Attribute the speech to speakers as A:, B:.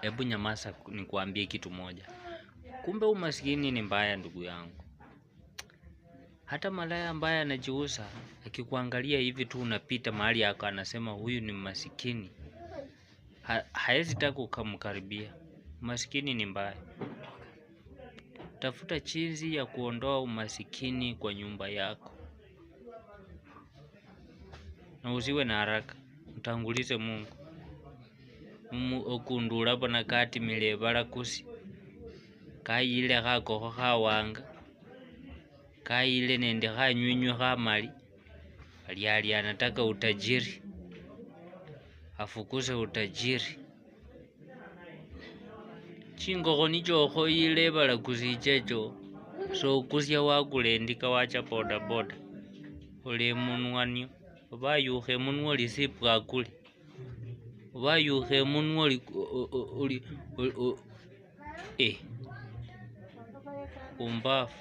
A: Hebu nyamaza nikuambie kitu moja. Kumbe umaskini ni mbaya ndugu yangu. Hata malaya ambaye anajiuza akikuangalia hivi tu unapita mahali yako anasema huyu ni masikini. Haezi taka ukamkaribia. Umasikini ni mbaya. Tafuta jinsi ya kuondoa umasikini kwa nyumba yako. Na usiwe na haraka. Mtangulize Mungu. Okundula bona kati milebala kusi. Kayile khakokho khawanga. Kayile nende khanywinywi khamali. Ali anataka utajiri. Afukuse utajiri. Chingokho nicho khoyile balakusi ichecho. So kusya wakulendika wacha boda boda. Ole munwa nyo. Obayukhe munwa oli sipwa kuli. Obayukhe munwa oli umbafu.